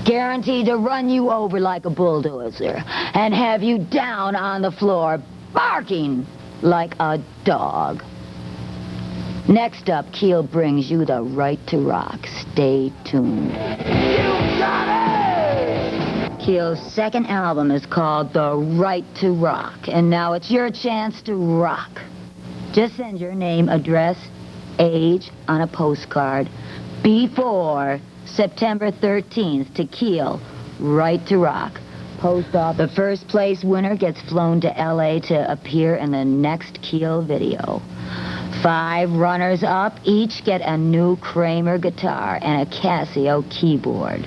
Guaranteed to run you over like a bulldozer and have you down on the floor, barking like a dog. Next up, Keel brings you the right to rock. Stay tuned. You got it! Keel's second album is called The Right to Rock, and now it's your chance to rock. Just send your name, address, age on a postcard before September 13th to Keel, Right to Rock. Post office. The first place winner gets flown to L.A. to appear in the next Keel video. 5 runners-up each get a new Kramer guitar and a Casio keyboard.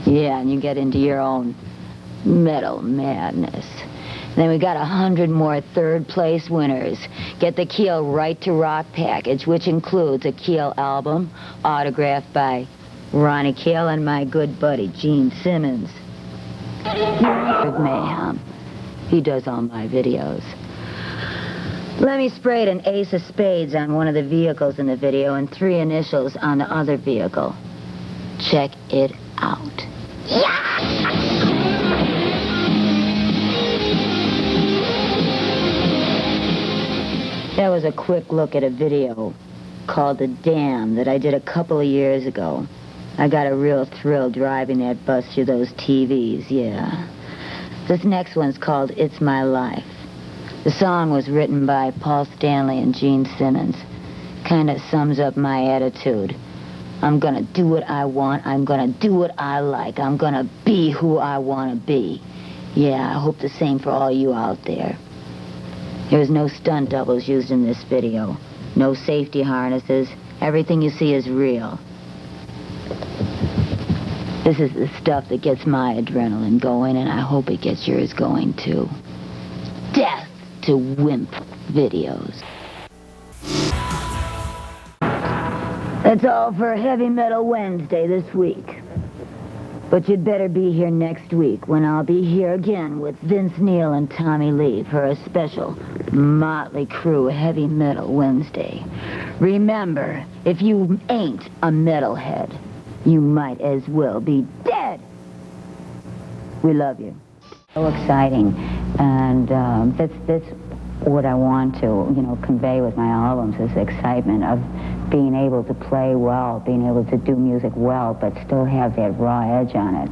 Yeah, and you get into your own metal madness. Then we got 100 more third-place winners. Get the Keel Right to Rock package, which includes a Keel album autographed by Ronnie Keel and my good buddy, Gene Simmons. Mayhem. He does all my videos. Lemmy sprayed an ace of spades on one of the vehicles in the video and 3 initials on the other vehicle. Check it out. Yeah! That was a quick look at a video called The Dam that I did a couple of years ago. I got a real thrill driving that bus through those TVs, yeah. This next one's called It's My Life. The song was written by Paul Stanley and Gene Simmons. Kind of sums up my attitude. I'm gonna do what I want. I'm gonna do what I like. I'm gonna be who I want to be. Yeah, I hope the same for all you out there. There's no stunt doubles used in this video. No safety harnesses. Everything you see is real. This is the stuff that gets my adrenaline going, and I hope it gets yours going, too. Death to wimp videos. That's all for Heavy Metal Wednesday this week. But you'd better be here next week when I'll be here again with Vince Neil and Tommy Lee for a special Motley Crue Heavy Metal Wednesday. Remember, if you ain't a metalhead, you might as well be dead. We love you. So exciting, and that's what I want to, convey with my albums, is excitement of being able to play well, being able to do music well, but still have that raw edge on it.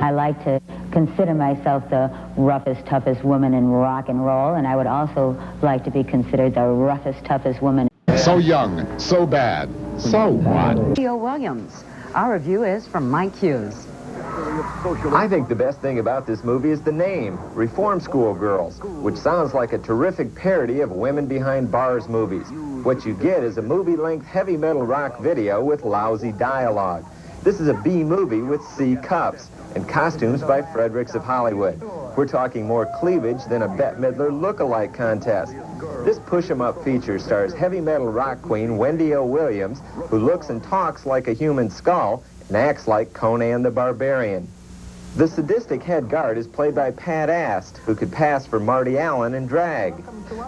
I like to consider myself the roughest, toughest woman in rock and roll, and I would also like to be considered the roughest, toughest woman. So young, so bad, so what? Wendy O Williams. Our review is from Mike Hughes. I think the best thing about this movie is the name, Reform School Girls, which sounds like a terrific parody of Women Behind Bars movies. What you get is a movie-length heavy metal rock video with lousy dialogue. This is a B movie with C cups and costumes by Fredericks of Hollywood. We're talking more cleavage than a Bette Midler look-alike contest. This push-em-up feature stars heavy metal rock queen Wendy O Williams, who looks and talks like a human skull and acts like Conan the Barbarian. The sadistic head guard is played by Pat Ast, who could pass for Marty Allen in drag.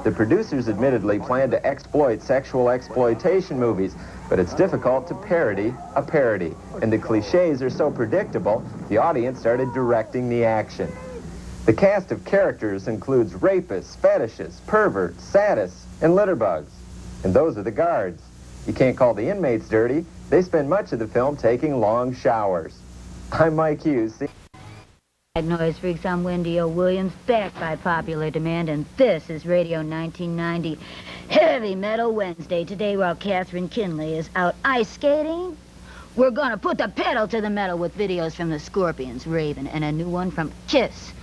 The producers admittedly planned to exploit sexual exploitation movies, but it's difficult to parody a parody, and the cliches are so predictable, the audience started directing the action. The cast of characters includes rapists, fetishists, perverts, sadists, and litterbugs. And those are the guards. You can't call the inmates dirty. They spend much of the film taking long showers. I'm Mike Hughes. Noise Freaks, I'm Wendy O Williams, back by popular demand, and this is Radio 1990 Heavy Metal Wednesday. Today, while Catherine Kinley is out ice skating, we're gonna put the pedal to the metal with videos from the Scorpions, Raven, and a new one from Kiss.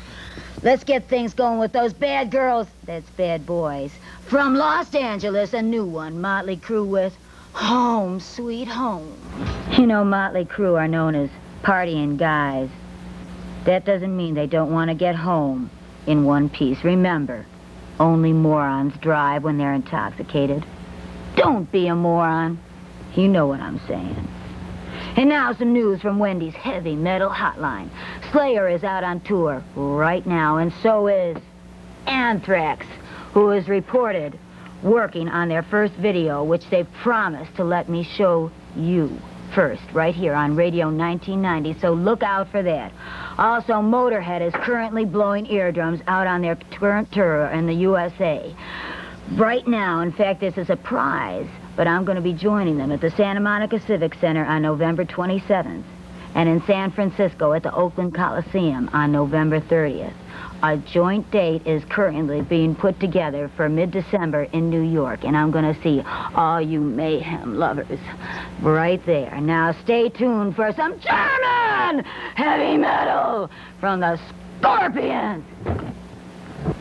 Let's get things going with those bad girls, that's bad boys. From Los Angeles, a new one, Motley Crue with Home Sweet Home. You know, Motley Crue are known as partying guys. That doesn't mean they don't want to get home in one piece. Remember, only morons drive when they're intoxicated. Don't be a moron. You know what I'm saying. And now some news from Wendy's Heavy Metal Hotline. Slayer is out on tour right now, and so is Anthrax, who is reported working on their first video, which they've promised to let me show you first, right here on Radio 1990, so look out for that. Also, Motorhead is currently blowing eardrums out on their current tour in the USA. Right now, in fact, this is a prize, but I'm going to be joining them at the Santa Monica Civic Center on November 27th, and in San Francisco at the Oakland Coliseum on November 30th. A joint date is currently being put together for mid-December in New York, and I'm going to see all you mayhem lovers right there. Now, stay tuned for some German heavy metal from the Scorpions.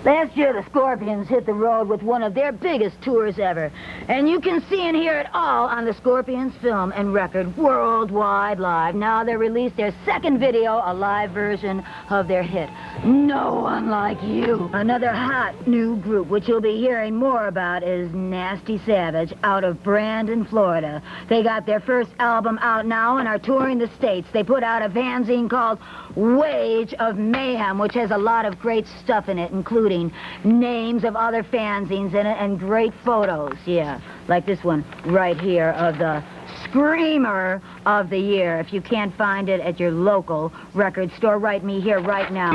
Last year, the Scorpions hit the road with one of their biggest tours ever. And you can see and hear it all on the Scorpions film and record worldwide live. Now they released their second video, a live version of their hit, No One Like You. Another hot new group, which you'll be hearing more about, is Nasty Savage out of Brandon, Florida. They got their first album out now and are touring the States. They put out a fanzine called Wage of Mayhem, which has a lot of great stuff in it, including names of other fanzines in it and great photos, yeah, like this one right here of the Screamer of the Year. If you can't find it at your local record store, write me here right now.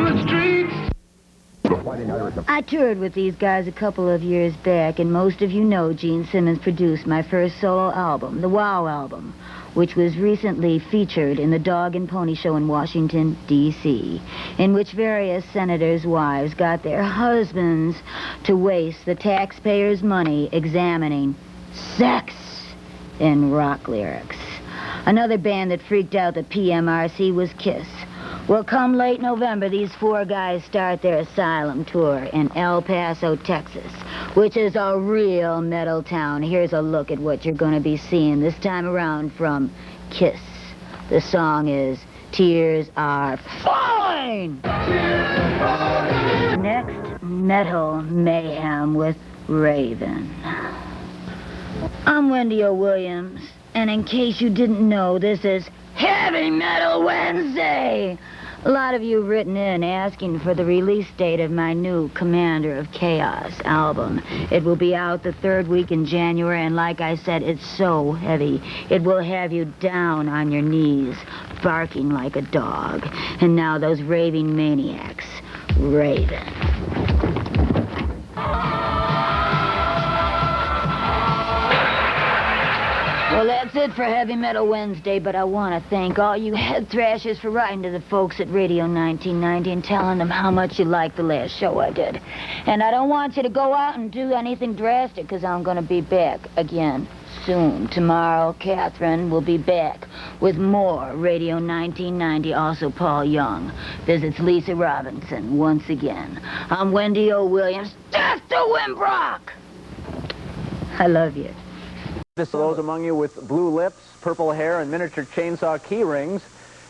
I toured with these guys a couple of years back, and most of you know Gene Simmons produced my first solo album, the Wow album, which was recently featured in the Dog and Pony Show in Washington, D.C., in which various senators' wives got their husbands to waste the taxpayers' money examining sex in rock lyrics. Another band that freaked out the PMRC was Kiss. Well, come late November, these four guys start their Asylum tour in El Paso, Texas, which is a real metal town. Here's a look at what you're going to be seeing this time around from Kiss. The song is Tears Are Falling! Next, Metal Mayhem with Raven. I'm Wendy O Williams, and in case you didn't know, this is Heavy Metal Wednesday! A lot of you have written in asking for the release date of my new Commander of Chaos album. It will be out the third week in January, and like I said, it's so heavy. It will have you down on your knees, barking like a dog. And now those raving maniacs, Raven. Well, that's it for Heavy Metal Wednesday, but I want to thank all you head thrashers for writing to the folks at Radio 1990 and telling them how much you liked the last show I did. And I don't want you to go out and do anything drastic, because I'm going to be back again soon. Tomorrow, Catherine will be back with more Radio 1990. Also, Paul Young visits Lisa Robinson once again. I'm Wendy O Williams. Death to Wimbrock! I love you. Those among you with blue lips, purple hair, and miniature chainsaw key rings,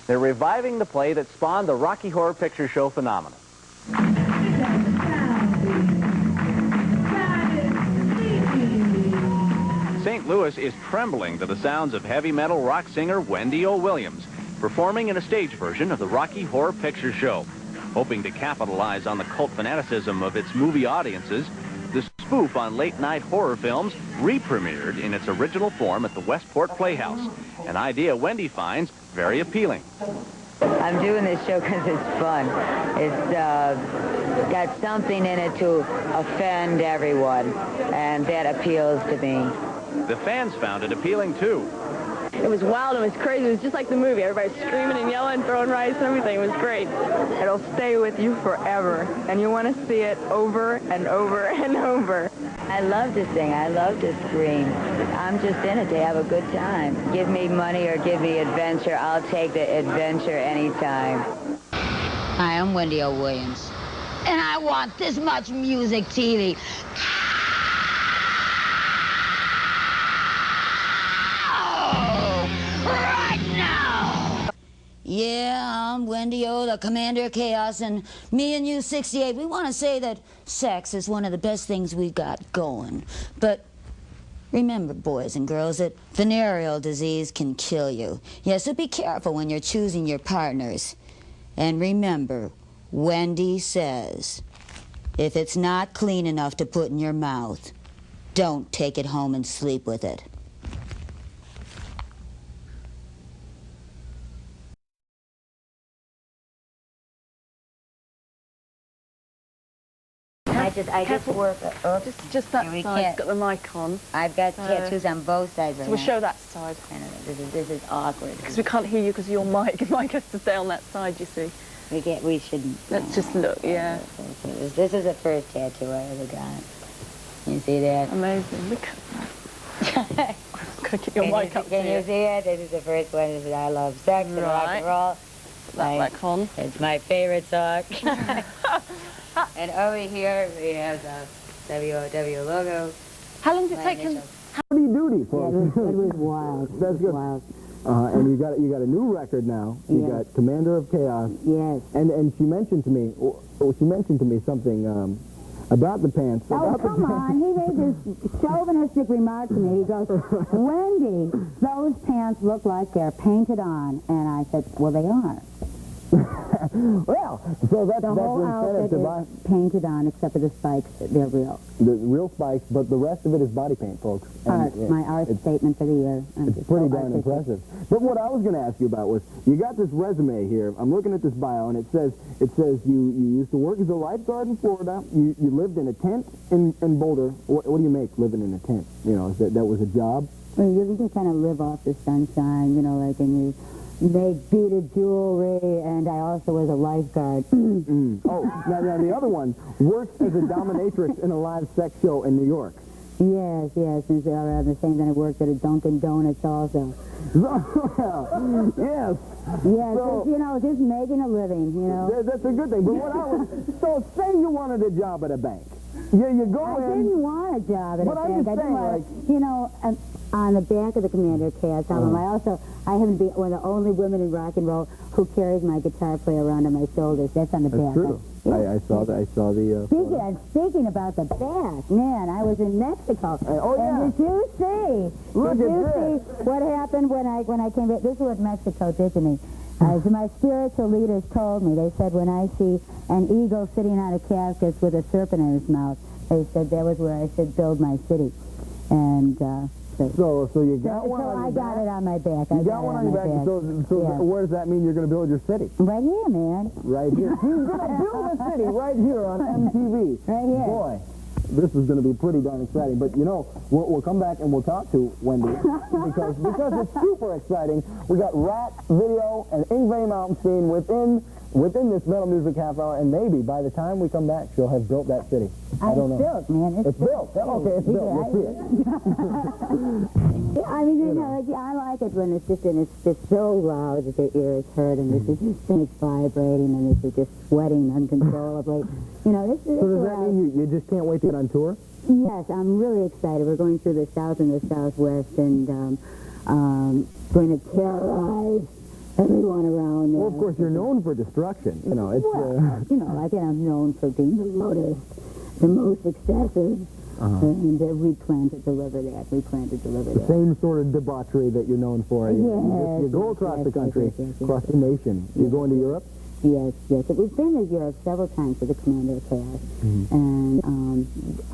they're reviving the play that spawned the Rocky Horror Picture Show phenomenon. St. Louis is trembling to the sounds of heavy metal rock singer Wendy O Williams, performing in a stage version of the Rocky Horror Picture Show. Hoping to capitalize on the cult fanaticism of its movie audiences, the spoof on late-night horror films re-premiered in its original form at the Westport Playhouse, an idea Wendy finds very appealing. I'm doing this show because it's fun. It's got something in it to offend everyone, and that appeals to me. The fans found it appealing, too. It was wild, it was crazy, it was just like the movie. Everybody screaming and yelling, throwing rice and everything. It was great. It'll stay with you forever, and you want to see it over and over and over. I love to sing. I love to scream. I'm just in it to have a good time. Give me money or give me adventure. I'll take the adventure anytime. Hi, I'm Wendy O Williams, and I want this much music TV. Yeah, I'm Wendy O, the Commander of Chaos, and me and you, 68, we want to say that sex is one of the best things we've got going. But remember, boys and girls, that venereal disease can kill you. Yeah, so be careful when you're choosing your partners. And remember, Wendy says, if it's not clean enough to put in your mouth, don't take it home and sleep with it. I just work. Just that Yeah, we side's can't. got the mic on. I've got tattoos on both sides right So we'll now. show that side. I know, this is awkward. Because we can't hear you because your mic. The mic has to stay on that side, you see. We shouldn't. Let's just look, yeah. This is the first tattoo I ever got. You see that? Amazing. Look at that. I'm going to keep your mic up Can here. you see it? This is the first one. This is I Love Sex and Rock and Roll. Put that back on. It's my favorite song. And over here we have the WOW logo. How long did it take him? How do you do these, folks? It was wild. That's good. Wild. And you got a new record now. You Yes. got Commander of Chaos. Yes. And she mentioned to me something about the pants. Oh, about come on. He made this chauvinistic remark to me. He goes, Wendy, those pants look like they're painted on. And I said, well, they are. Well, so that's The whole outfit incentive to buy is painted on except for the spikes. They're real. the real spikes, but the rest of it is body paint, folks. Art, my art statement for the year. It's pretty darn impressive. But what I was going to ask you about was, you got this resume here. I'm looking at this bio, and it says you used to work as a lifeguard in Florida. You lived in a tent in Boulder. What do you make living in a tent? You know, that was a job? Well, you can kind of live off the sunshine, you know, like, and you make beaded jewelry, and I also was a lifeguard. Oh, now the other one worked as a dominatrix in a live sex show in New York. Yes, and so around the same time I worked at a Dunkin' Donuts also. Yes. Yes, So- you know, just making a living, you know. That's a good thing. But so say you wanted a job at a bank. You go I in. didn't want a job at But a I'm bank. just I didn't saying, want, you know, on the back of the Commander Chaos album, I happen to be one of the only women in rock and roll who carries my guitar player around on my shoulders. That's on the back. That's true. Yeah. I saw the. Speaking about the back, man, I was in Mexico. Oh, yeah. And did you see what happened when I came back? This is what Mexico did to me. As my spiritual leaders told me, they said when I see an eagle sitting on a casket with a serpent in his mouth, they said that was where I should build my city. And so you got one on your I got back? it on my back. You got one on your back. So Yeah. where does that mean you're going to build your city? Right here, man. Right here. You're going to build a city right here on MTV. Right here. Boy, this is going to be pretty darn exciting. But, you know, we'll come back and we'll talk to Wendy because it's super exciting. We got rap, video, and Ingve Malmsteen within this metal music half hour, and maybe by the time we come back, she'll have built that city. I don't know. It's built, man. It's built. Okay, it's built. We'll see it. Yeah, I mean, you know, I like it when it's just so loud that the ears hurt, and this is just vibrating, and this is just sweating uncontrollably. You know, this is. So does that mean you just can't wait to get on tour? Yes, I'm really excited. We're going through the South and the Southwest, and going to terrorize everyone around there. Well, of course, you're known for destruction. You know, it's. You know, like I'm known for being the loudest, the most excessive. And we plan to deliver that. The same sort of debauchery that you're known for. You go across the country, across the nation. You're going to Europe? Yes. We've been to Europe several times with the Commander of Chaos. And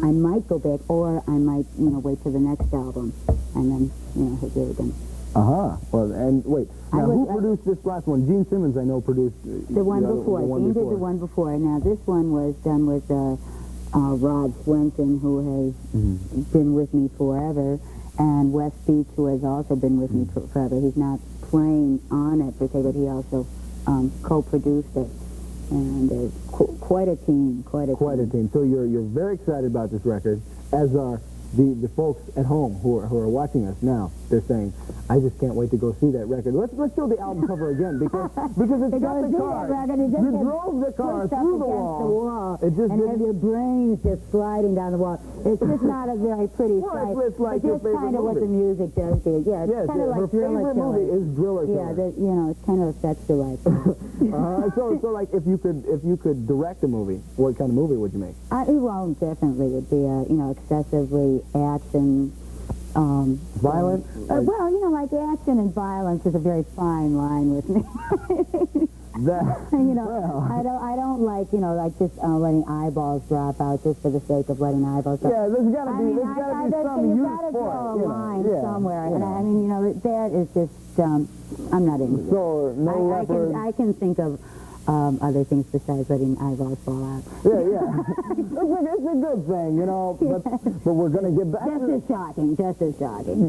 I might go back, or I might, wait till the next album, and then, hit you again. Well, and wait. Now, who produced this last one? Gene Simmons, I know, produced... The one before. Gene did the one before. Now, this one was done with... Rod Swenson, who has been with me forever, and Wes Beach, who has also been with me forever. He's not playing on it per se, but he also co-produced it. And quite a team, quite a team. So you're very excited about this record, as are the folks at home who are watching us now. They're saying, I just can't wait to go see that record. Let's show the album cover again, because it's got the car. You drove the car through the wall. And have your brains just sliding down the wall. It's just not a very pretty sight. It's like your favorite kind of what the movie. music does to you. Yeah, it's kind of like her favorite movie is Driller Killer. Yeah, it kind of affects your life. So like, if you could direct a movie, what kind of movie would you make? Well, definitely would be excessively action. Violent? Like action and violence is a very fine line with me. I don't like, just letting eyeballs drop out just for the sake of letting eyeballs drop. Yeah, there's got to be some use for it. Draw a line somewhere. And I mean, that is just, I'm not into it. So, no leopard. I can think of other things besides letting eyeballs fall out. Yeah. It's a good thing, you know, but we're going to get back Just as shocking.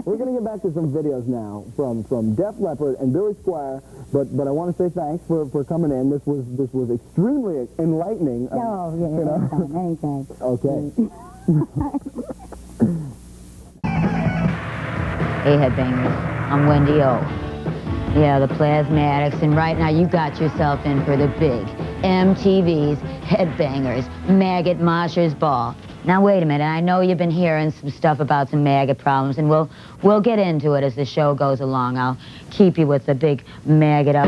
We're going to get back to some videos now from Def Leppard and Billy Squier, but I want to say thanks for coming in. This was extremely enlightening. Oh, yeah, anytime. Okay. Hey, headbangers, I'm Wendy O. Yeah, the Plasmatics, and right now you got yourself in for the big MTV's Headbangers Maggot Moshers Ball. Now wait a minute, I know you've been hearing some stuff about some maggot problems, and we'll get into it as the show goes along. I'll keep you with the big maggot up.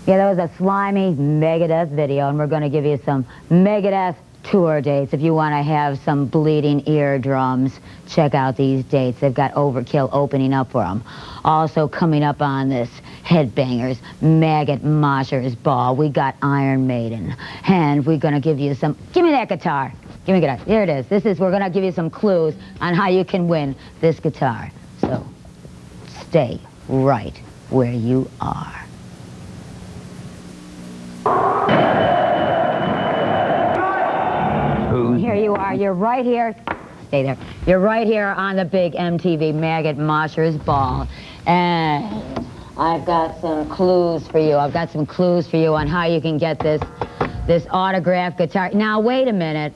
Yeah, that was a slimy Megadeth video, and we're going to give you some Megadeth tour dates. If you want to have some bleeding eardrums, check out these dates. They've got Overkill opening up for them. Also coming up on this Headbangers Maggot Moshers Ball, we got Iron Maiden. And we're going to give you some... Give me that guitar. Give me a guitar. There it is. We're going to give you some clues on how you can win this guitar. So, stay right where you are. Here you are. You're right here. Stay there. You're right here on the big MTV Maggot Moshers Ball. And I've got some clues for you. I've got some clues for you on how you can get this autographed guitar. Now, wait a minute.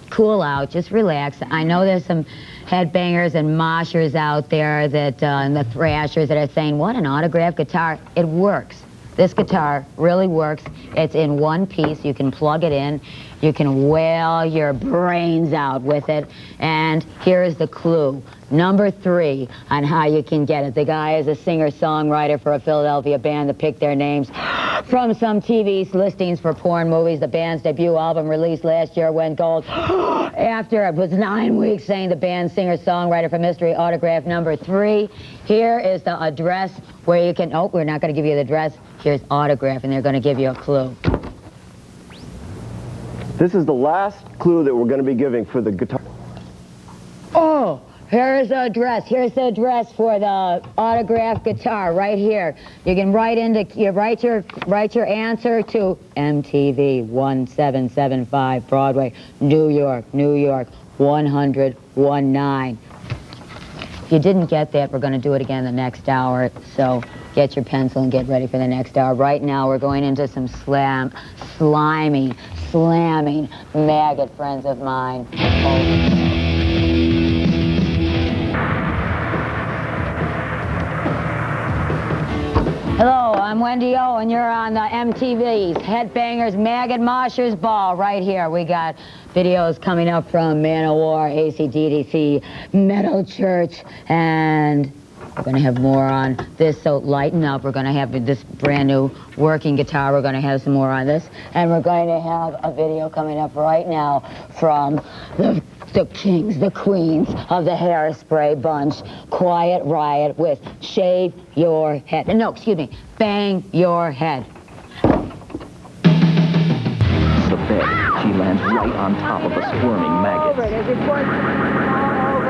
Cool out. Just relax. I know there's some headbangers and moshers out there that, and the thrashers that are saying, what, an autographed guitar? It works. This guitar really works. It's in one piece. You can plug it in. You can wail your brains out with it. And here's the clue. Number 3 on how you can get it. The guy is a singer-songwriter for a Philadelphia band that picked their names from some TV listings for porn movies. The band's debut album released last year went gold after it was 9 weeks, saying the band's singer-songwriter for Mystery Autograph number 3. Here is the address where you can... Oh, we're not going to give you the address. Here's autograph, and they're going to give you a clue. This is the last clue that we're going to be giving for the guitar. Oh, here's the address. Here's the address for the autographed guitar right here. You can write your answer to MTV 1775 Broadway, New York, 10019. If you didn't get that, we're going to do it again the next hour. So get your pencil and get ready for the next hour. Right now, we're going into some slimy, slamming maggot friends of mine. Hello, I'm Wendy O, and you're on the MTV's Headbangers Maggot Moshers Ball right here. We got videos coming up from Manowar, AC/DC, Metal Church, and we're going to have more on this, so lighten up. We're going to have this brand new working guitar. We're going to have some more on this. And we're going to have a video coming up right now from the kings, the queens of the hairspray bunch, Quiet Riot with Shave Your Head. No, excuse me, Bang Your Head. The bed, she lands right on top of a squirming maggot. There's reports all over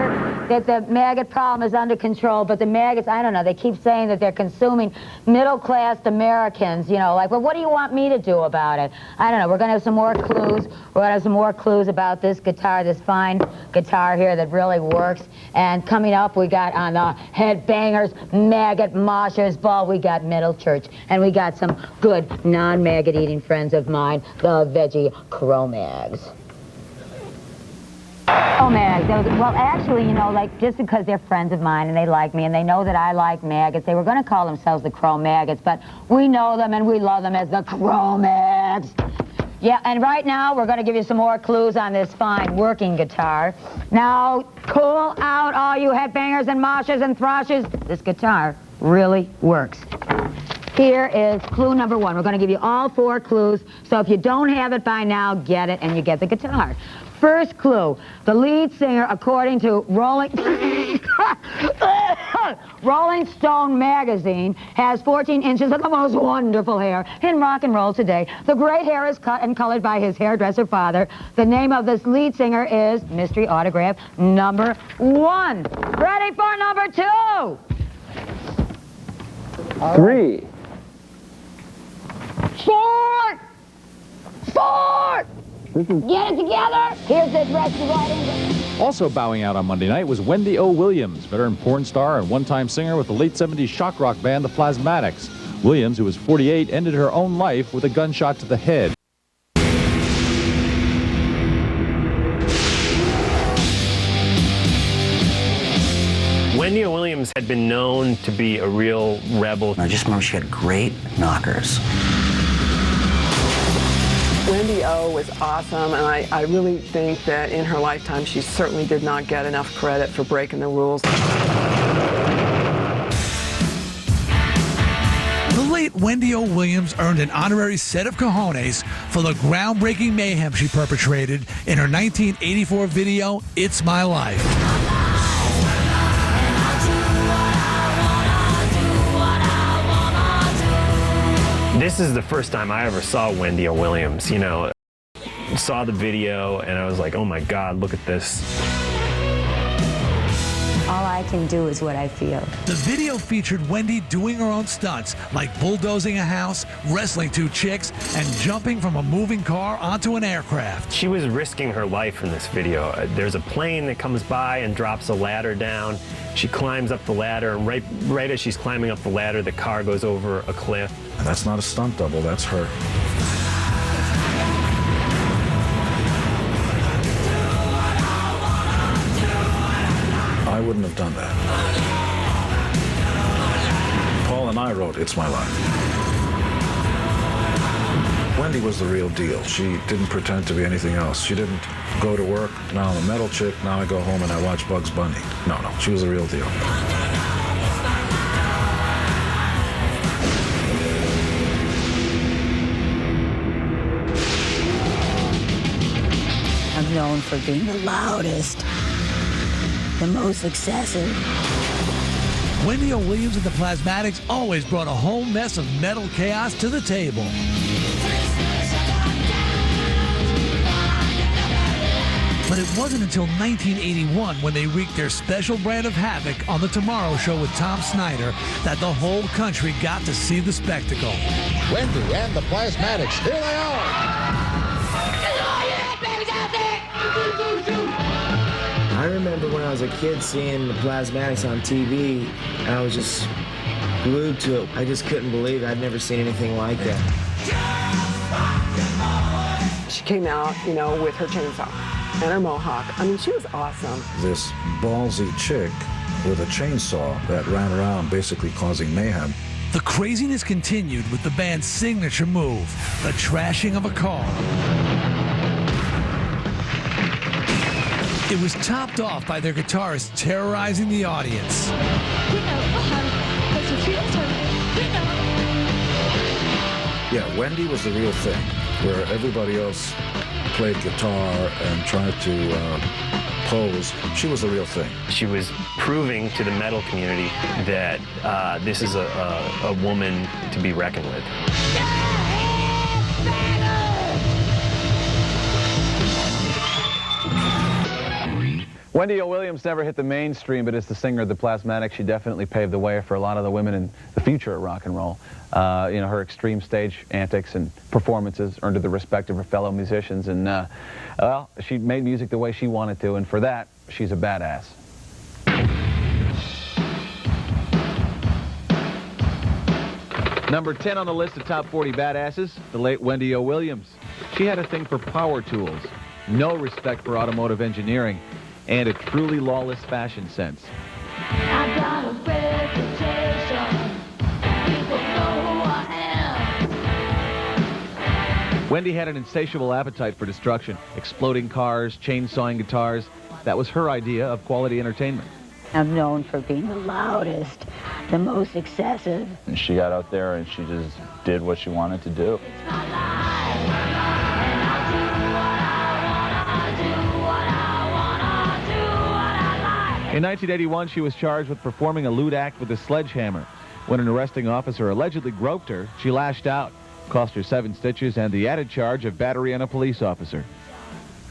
that the maggot problem is under control, but the maggots, I don't know, they keep saying that they're consuming middle-class Americans, you know, like, well, what do you want me to do about it? I don't know, we're going to have some more clues. We're going to have some more clues about this guitar, this fine guitar here that really works. And coming up, we got on the Headbangers Maggot Moshers Ball, we got Metal Church, and we got some good non-maggot eating friends of mine, the Veggie Cro-Mags. Oh, Mags. Well, actually, you know, like, just because they're friends of mine and they like me and they know that I like maggots, they were going to call themselves the Cro-Maggots, but we know them and we love them as the Cro-Mags. Yeah, and right now, we're going to give you some more clues on this fine working guitar. Now, cool out, all you headbangers and moshers and thrashers. This guitar really works. Here is clue number 1. We're going to give you all 4 clues, so if you don't have it by now, get it and you get the guitar. First clue, the lead singer, according to Rolling Stone magazine, has 14 inches of the most wonderful hair in rock and roll today. The great hair is cut and colored by his hairdresser father. The name of this lead singer is Mystery Autograph number 1. Ready for number 2? 3. Fort! Fort! Get it together! Here's the rescue right in. Also bowing out on Monday night was Wendy O Williams, veteran porn star and one-time singer with the late 70s shock rock band the Plasmatics. Williams, who was 48, ended her own life with a gunshot to the head. Wendy O Williams had been known to be a real rebel. I just remember she had great knockers. Wendy O was awesome, and I really think that in her lifetime she certainly did not get enough credit for breaking the rules. The late Wendy O Williams earned an honorary set of cojones for the groundbreaking mayhem she perpetrated in her 1984 video, It's My Life. This is the first time I ever saw Wendy O Williams, you know. Saw the video and I was like, oh my God, look at this. All I can do is what I feel. The video featured Wendy doing her own stunts, like bulldozing a house, wrestling two chicks, and jumping from a moving car onto an aircraft. She was risking her life in this video. There's a plane that comes by and drops a ladder down. She climbs up the ladder, and right as she's climbing up the ladder, the car goes over a cliff. That's not a stunt double, that's her. I wouldn't have done that. Paul and I wrote It's My Life. Wendy was the real deal. She didn't pretend to be anything else. She didn't go to work, now I'm a metal chick, now I go home and I watch Bugs Bunny. No, she was the real deal. I'm known for being the loudest, the most excessive. Wendy O Williams and the Plasmatics always brought a whole mess of metal chaos to the table. But it wasn't until 1981, when they wreaked their special brand of havoc on The Tomorrow Show with Tom Snyder, that the whole country got to see the spectacle. Wendy and the Plasmatics, here they are! I remember when I was a kid seeing the Plasmatics on TV, and I was just glued to it. I just couldn't believe it. I'd never seen anything like that. She came out, you know, with her chainsaw and her mohawk. I mean, she was awesome. This ballsy chick with a chainsaw that ran around basically causing mayhem. The craziness continued with the band's signature move, the trashing of a car. It was topped off by their guitarist terrorizing the audience. Yeah, Wendy was the real thing, where everybody else played guitar and tried to pose. She was the real thing. She was proving to the metal community that this is a woman to be reckoned with. Wendy O Williams never hit the mainstream, but as the singer of the Plasmatics, she definitely paved the way for a lot of the women in the future of rock and roll. You know, her extreme stage antics and performances earned her the respect of her fellow musicians, and well, she made music the way she wanted to, and for that, she's a badass. Number 10 on the list of top 40 badasses, the late Wendy O Williams. She had a thing for power tools, no respect for automotive engineering, and a truly lawless fashion sense. I got a reputation. People know who I am. Wendy had an insatiable appetite for destruction, exploding cars, chainsawing guitars. That was her idea of quality entertainment. I'm known for being the loudest, the most excessive. And she got out there and she just did what she wanted to do. In 1981, she was charged with performing a lewd act with a sledgehammer. When an arresting officer allegedly groped her, she lashed out, cost her 7 stitches and the added charge of battery on a police officer.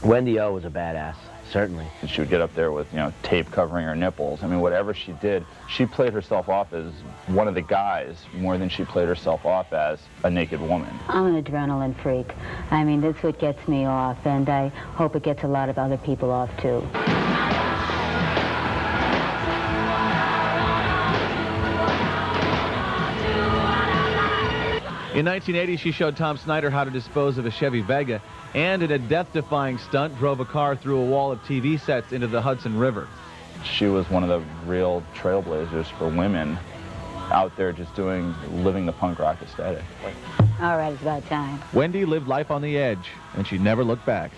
Wendy O was a badass. certainly. And she would get up there with, you know, tape covering her nipples. I mean, whatever she did, she played herself off as one of the guys more than she played herself off as a naked woman. I'm an adrenaline freak. I mean, that's what gets me off, and I hope it gets a lot of other people off, too. In 1980, she showed Tom Snyder how to dispose of a Chevy Vega, and in a death-defying stunt, drove a car through a wall of TV sets into the Hudson River. She was one of the real trailblazers for women out there just living the punk rock aesthetic. All right, it's about time. Wendy lived life on the edge, and she never looked back.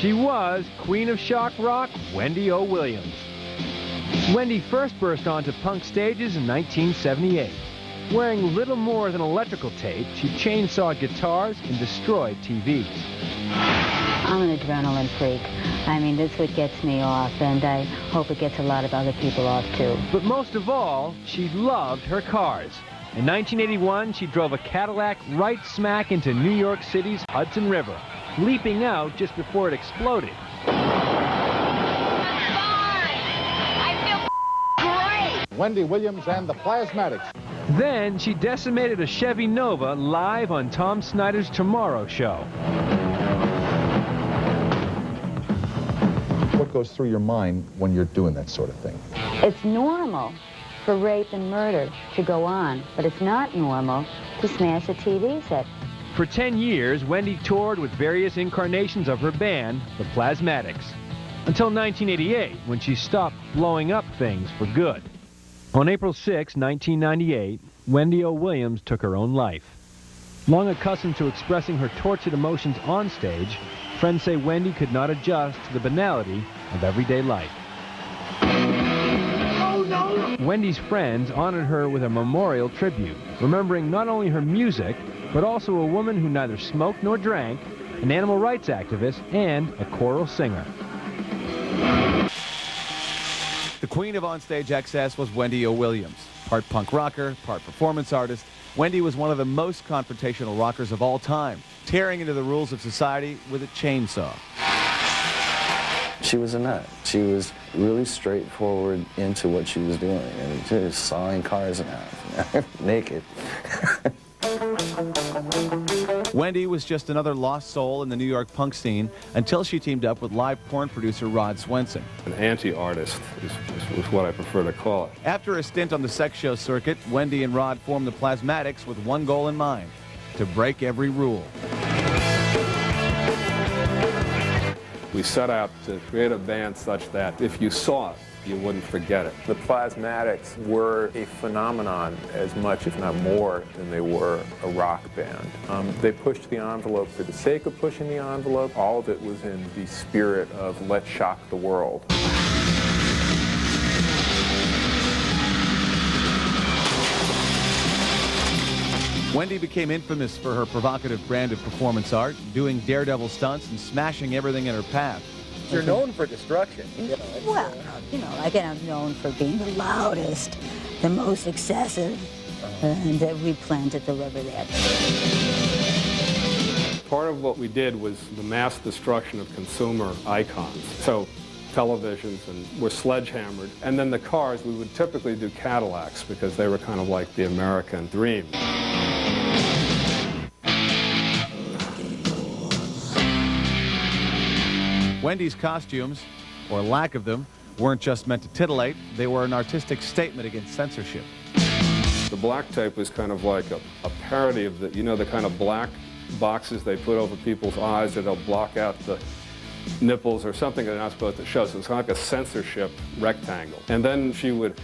She was Queen of Shock Rock, Wendy O Williams. Wendy first burst onto punk stages in 1978. Wearing little more than electrical tape, she chainsawed guitars and destroyed TVs. I'm an adrenaline freak. I mean, that's what gets me off, and I hope it gets a lot of other people off, too. But most of all, she loved her cars. In 1981, she drove a Cadillac right smack into New York City's Hudson River, leaping out just before it exploded. Wendy Williams and the Plasmatics. Then she decimated a Chevy Nova live on Tom Snyder's Tomorrow Show. What goes through your mind when you're doing that sort of thing? It's normal for rape and murder to go on, but it's not normal to smash a TV set. For 10 years, Wendy toured with various incarnations of her band, the Plasmatics, until 1988, when she stopped blowing up things for good. On April 6, 1998, Wendy O Williams took her own life. Long accustomed to expressing her tortured emotions on stage, friends say Wendy could not adjust to the banality of everyday life. Oh, no. Wendy's friends honored her with a memorial tribute, remembering not only her music, but also a woman who neither smoked nor drank, an animal rights activist, and a choral singer. The queen of onstage excess was Wendy O Williams. Part punk rocker, part performance artist, Wendy was one of the most confrontational rockers of all time, tearing into the rules of society with a chainsaw. She was a nut. She was really straightforward into what she was doing, and just sawing cars in half, naked. Wendy was just another lost soul in the New York punk scene until she teamed up with live porn producer Rod Swenson. An anti-artist is what I prefer to call it. After a stint on the sex show circuit, Wendy and Rod formed the Plasmatics with one goal in mind: to break every rule. We set out to create a band such that if you saw it, you wouldn't forget it. The Plasmatics were a phenomenon as much, if not more, than they were a rock band. They pushed the envelope for the sake of pushing the envelope. All of it was in the spirit of let's shock the world. Wendy became infamous for her provocative brand of performance art, doing daredevil stunts and smashing everything in her path. You're known for destruction. Well, you know, like I'm known for being the loudest, the most excessive, and we plan to deliver that. Part of what we did was the mass destruction of consumer icons. So televisions and were sledgehammered. And then the cars, we would typically do Cadillacs because they were kind of like the American dream. Wendy's costumes, or lack of them, weren't just meant to titillate, they were an artistic statement against censorship. The black tape was kind of like a parody of the, you know, the kind of black boxes they put over people's eyes that they'll block out the nipples or something they're not supposed to show. So it's kind of like a censorship rectangle. And then she would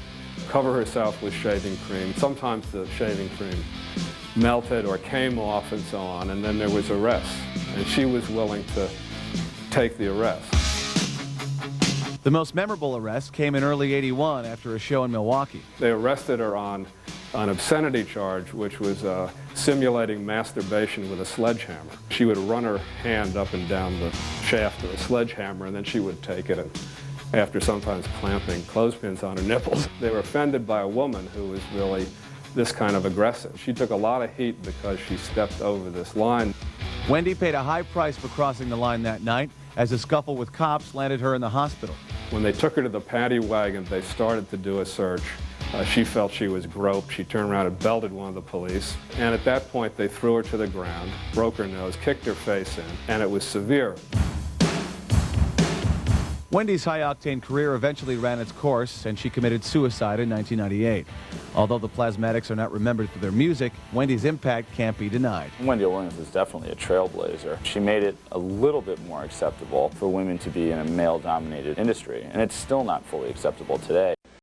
cover herself with shaving cream. Sometimes the shaving cream melted or came off and so on, and then there was arrests. And she was willing to take the arrest. The most memorable arrest came in early '81 after a show in Milwaukee. They arrested her on an obscenity charge, which was simulating masturbation with a sledgehammer. She would run her hand up and down the shaft of a sledgehammer, and then she would take it, and after sometimes clamping clothespins on her nipples. They were offended by a woman who was really this kind of aggressive. She took a lot of heat because she stepped over this line. Wendy paid a high price for crossing the line that night as a scuffle with cops landed her in the hospital. When they took her to the paddy wagon, they started to do a search. She felt she was groped. She turned around and belted one of the police. And at that point, they threw her to the ground, broke her nose, kicked her face in, and it was severe. Wendy's high-octane career eventually ran its course, and she committed suicide in 1998. Although the Plasmatics are not remembered for their music, Wendy's impact can't be denied. Wendy O Williams was definitely a trailblazer. She made it a little bit more acceptable for women to be in a male-dominated industry, and it's still not fully acceptable today.